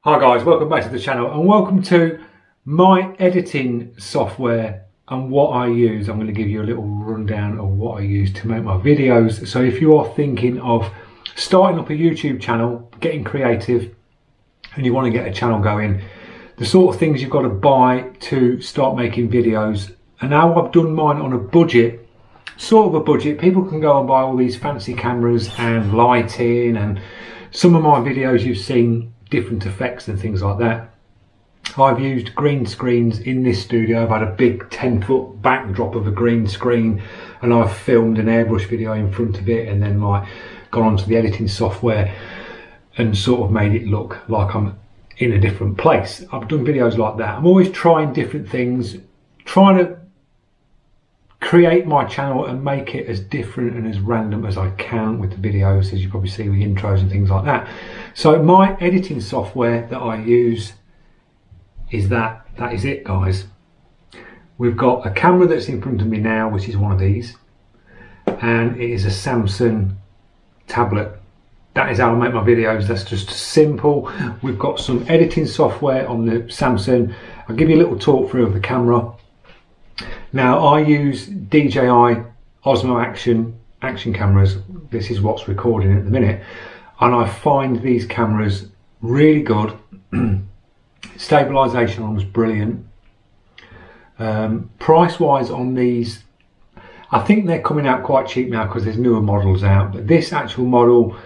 Hi guys, welcome back to the channel and welcome to my editing software and what I use. I'm going to give you a little rundown of what I use to make my videos. So if you are thinking of starting up a YouTube channel, getting creative and you want to get a channel going, the sort of things you've got to buy to start making videos. And now I've done mine on a budget, sort of a budget. People can go and buy all these fancy cameras and lighting, and some of my videos you've seen different effects and things like that. I've used green screens in this studio. I've had a big 10-foot backdrop of a green screen and I've filmed an airbrush video in front of it and then like gone onto the editing software and sort of made it look like I'm in a different place. I've done videos like that. I'm always trying different things, trying to create my channel and make it as different and as random as I can with the videos, as you probably see with intros and things like that. So my editing software that I use is that is it, guys. We've got a camera that's in front of me now, which is one of these, and it is a Samsung tablet. That is how I make my videos. That's just simple. We've got some editing software on the Samsung. I'll give you a little talk through of the camera. Now I use DJI Osmo action cameras. This is what's recording at the minute, and I find these cameras really good. Stabilization on was brilliant. Price wise on these, I think they're coming out quite cheap now because there's newer models out, but this actual model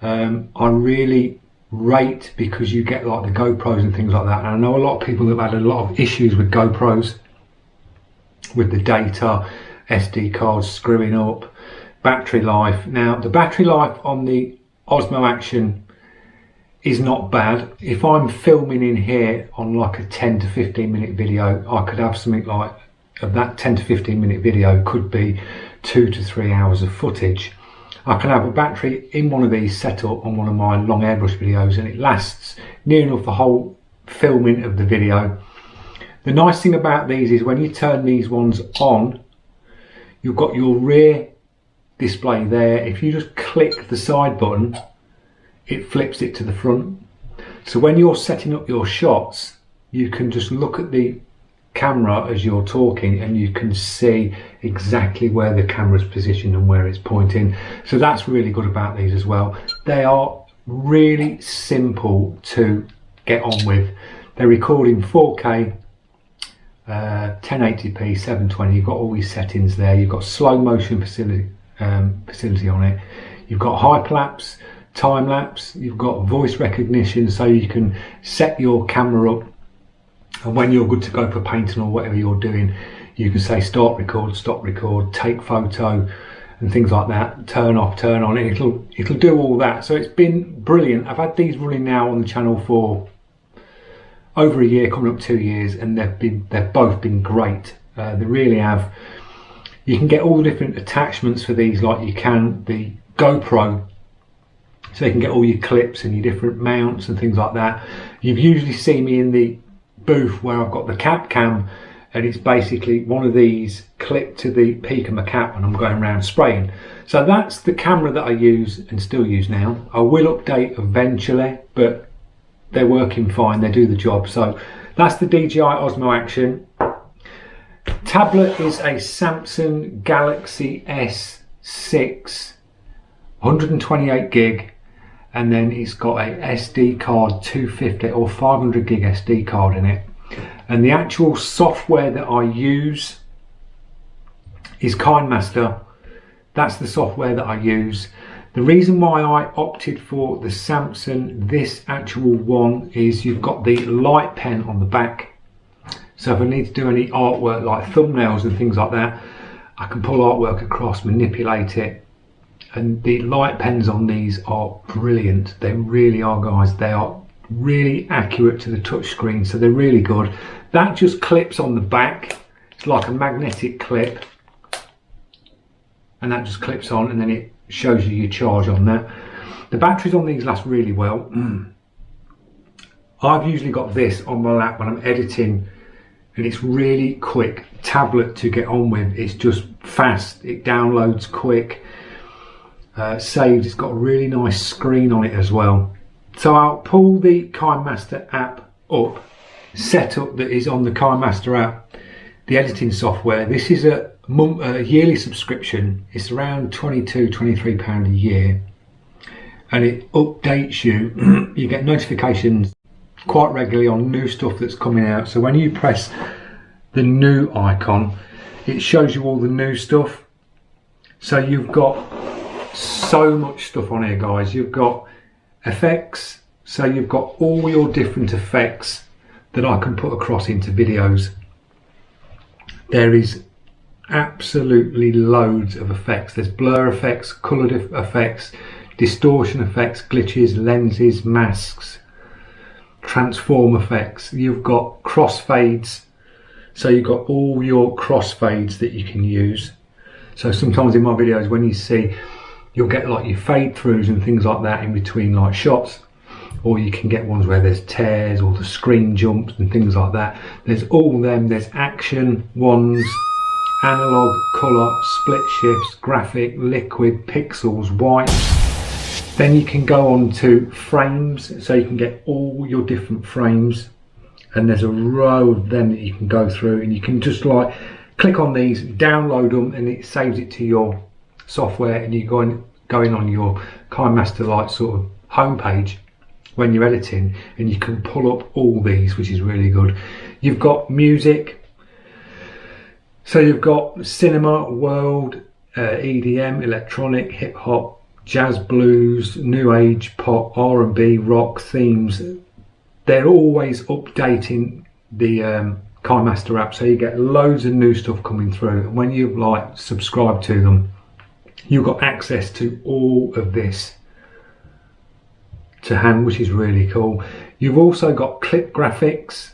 I really rate because you get like the GoPros and things like that. And I know a lot of people that have had a lot of issues with GoPros, with the data, SD cards screwing up, battery life. Now the battery life on the Osmo Action is not bad. If I'm filming in here on like a 10 to 15 minute video, I could have something like of that 10 to 15 minute video could be 2 to 3 hours of footage. I can have a battery in one of these set up on one of my long airbrush videos and it lasts near enough the whole filming of the video. The nice thing about these is when you turn these ones on, you've got your rear display there. If you just click the side button, it flips it to the front. So when you're setting up your shots, you can just look at the camera as you're talking and you can see exactly where the camera's positioned and where it's pointing. So that's really good about these as well. They are really simple to get on with. They're recording 4K, 1080p, 720. You've got all these settings there. You've got slow motion facility on it. You've got hyperlapse, time lapse. You've got voice recognition, so you can set your camera up, and when you're good to go for painting or whatever you're doing, you can say start record, stop record, take photo, and things like that. Turn off, turn on. It'll do all that. So it's been brilliant. I've had these running now on the channel for over a year, coming up 2 years, and they've both been great. They really have. You can get all the different attachments for these, like you can the GoPro, so you can get all your clips and your different mounts and things like that. You've usually seen me in the booth where I've got the cap cam, and it's basically one of these clipped to the peak of my cap and I'm going around spraying. So that's the camera that I use and still use now. I will update eventually, but they're working fine, they do the job. So that's the DJI Osmo Action. Tablet is a Samsung Galaxy S6, 128 gig, and then it's got a SD card 250 or 500 gig SD card in it. And the actual software that I use is KineMaster. That's the software that I use. The reason why I opted for the Samsung, this actual one, is you've got the light pen on the back. So if I need to do any artwork like thumbnails and things like that, I can pull artwork across, manipulate it. And the light pens on these are brilliant. They really are, guys. They are really accurate to the touch screen, so they're really good. That just clips on the back. It's like a magnetic clip, and that just clips on, and then it shows you your charge on that. The batteries on these last really well. I've usually got this on my lap when I'm editing, and it's really quick tablet to get on with. It's just fast, it downloads quick, saved. It's got a really nice screen on it as well. So I'll pull the KineMaster app up, setup that is on the KineMaster app, the editing software. This is a yearly subscription. It's around £22–23 a year, and it updates you. You get notifications quite regularly on new stuff that's coming out. So when you press the new icon, it shows you all the new stuff. So you've got so much stuff on here, guys. You've got effects, so you've got all your different effects that I can put across into videos. There is absolutely loads of effects. There's blur effects, coloured effects, distortion effects, glitches, lenses, masks, transform effects. You've got crossfades, so you've got all your crossfades that you can use. So sometimes in my videos, when you see, you'll get like your fade throughs and things like that in between like shots, or you can get ones where there's tears or the screen jumps and things like that. There's all them. There's action ones, analog, colour, split shifts, graphic, liquid, pixels, whites. Then you can go on to frames, so you can get all your different frames, and there's a row of them that you can go through, and you can just like click on these, download them, and it saves it to your software, and you're going on your KineMaster like sort of homepage when you're editing, and you can pull up all these, which is really good. You've got music, so you've got cinema, world, EDM, electronic, hip hop, jazz, blues, new age, pop, R&B, rock, themes. They're always updating the KineMaster app, so you get loads of new stuff coming through. And when you like subscribe to them, you've got access to all of this to hand, which is really cool. You've also got clip graphics,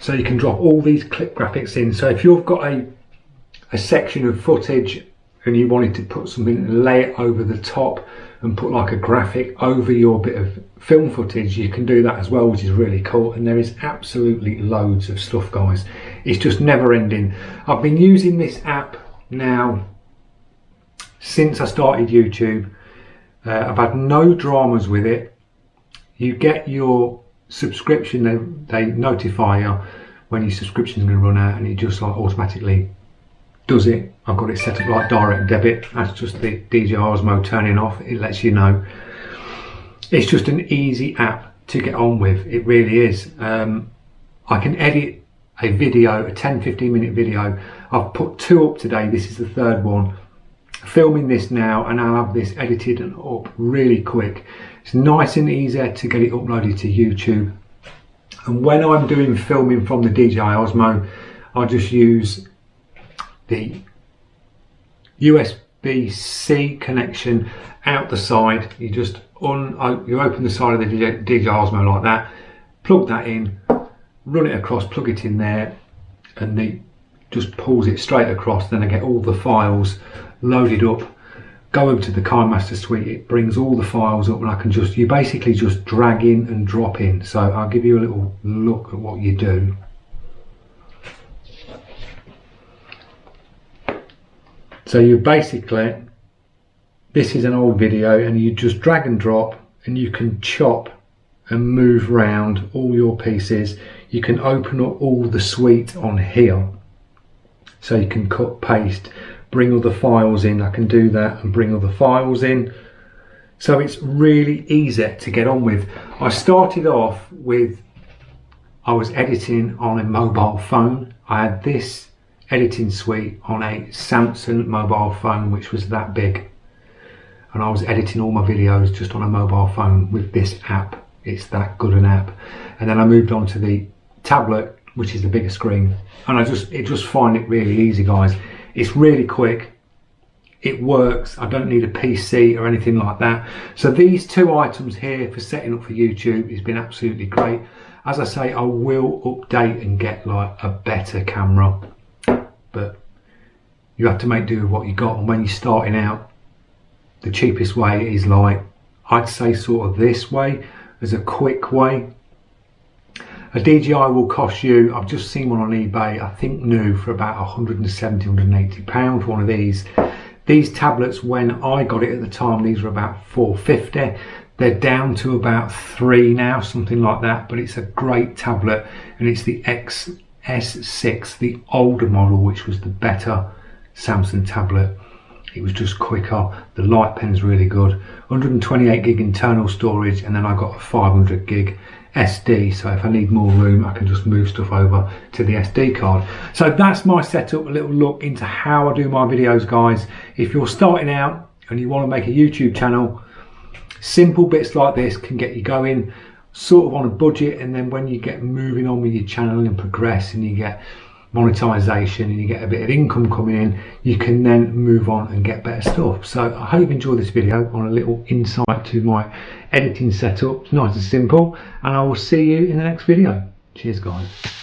so you can drop all these clip graphics in. So if you've got a section of footage and you wanted to put something, lay it over the top and put like a graphic over your bit of film footage, you can do that as well, which is really cool. And there is absolutely loads of stuff, guys. It's just never ending. I've been using this app now since I started YouTube. I've had no dramas with it. You get your subscription, they notify you when your subscription is going to run out, and it just like automatically does it. I've got it set up like direct debit. That's just the DJI Osmo turning off. It lets you know. It's just an easy app to get on with. It really is. I can edit a video, a 10–15 minute video. I've put 2 up today. This is the 3rd one. Filming this now, and I'll have this edited and up really quick. It's nice and easy to get it uploaded to YouTube. And when I'm doing filming from the DJI Osmo, I just use the USB-C connection out the side. You just you open the side of the DJI Osmo like that, plug that in, run it across, plug it in there, and it just pulls it straight across. Then I get all the files loaded up, go over to the KineMaster suite, it brings all the files up, and I can you basically just drag in and drop in. So I'll give you a little look at what you do. So you basically, this is an old video, and you just drag and drop, and you can chop and move around all your pieces. You can open up all the suite on here, so you can cut, paste, bring other files in. I can do that and bring other files in. So it's really easy to get on with. I started off with, I was editing on a mobile phone. I had this editing suite on a Samsung mobile phone, which was that big. And I was editing all my videos just on a mobile phone with this app. It's that good an app. And then I moved on to the tablet, which is the bigger screen. And I just find it really easy, guys. It's really quick, it works. I don't need a PC or anything like that. So these 2 items here for setting up for YouTube has been absolutely great. As I say, I will update and get like a better camera, but you have to make do with what you got. And when you're starting out, the cheapest way is like, I'd say sort of this way as a quick way. A DJI will cost you, I've just seen one on eBay, I think new, for about £170–180 for one of these. These tablets, when I got it at the time, these were about $4.50. They're down to about $3 now, something like that, but it's a great tablet, and it's the XS6, the older model, which was the better Samsung tablet. It was just quicker, the light pen's really good, 128 gig internal storage, and then I got a 500 gig SD, so if I need more room I can just move stuff over to the SD card. So that's my setup, a little look into how I do my videos, guys. If you're starting out and you want to make a YouTube channel, simple bits like this can get you going sort of on a budget, and then when you get moving on with your channel and progress and you get monetization and you get a bit of income coming in, you can then move on and get better stuff. So I hope you enjoyed this video on a little insight to my editing setup. It's nice and simple, and I will see you in the next video. Cheers, guys.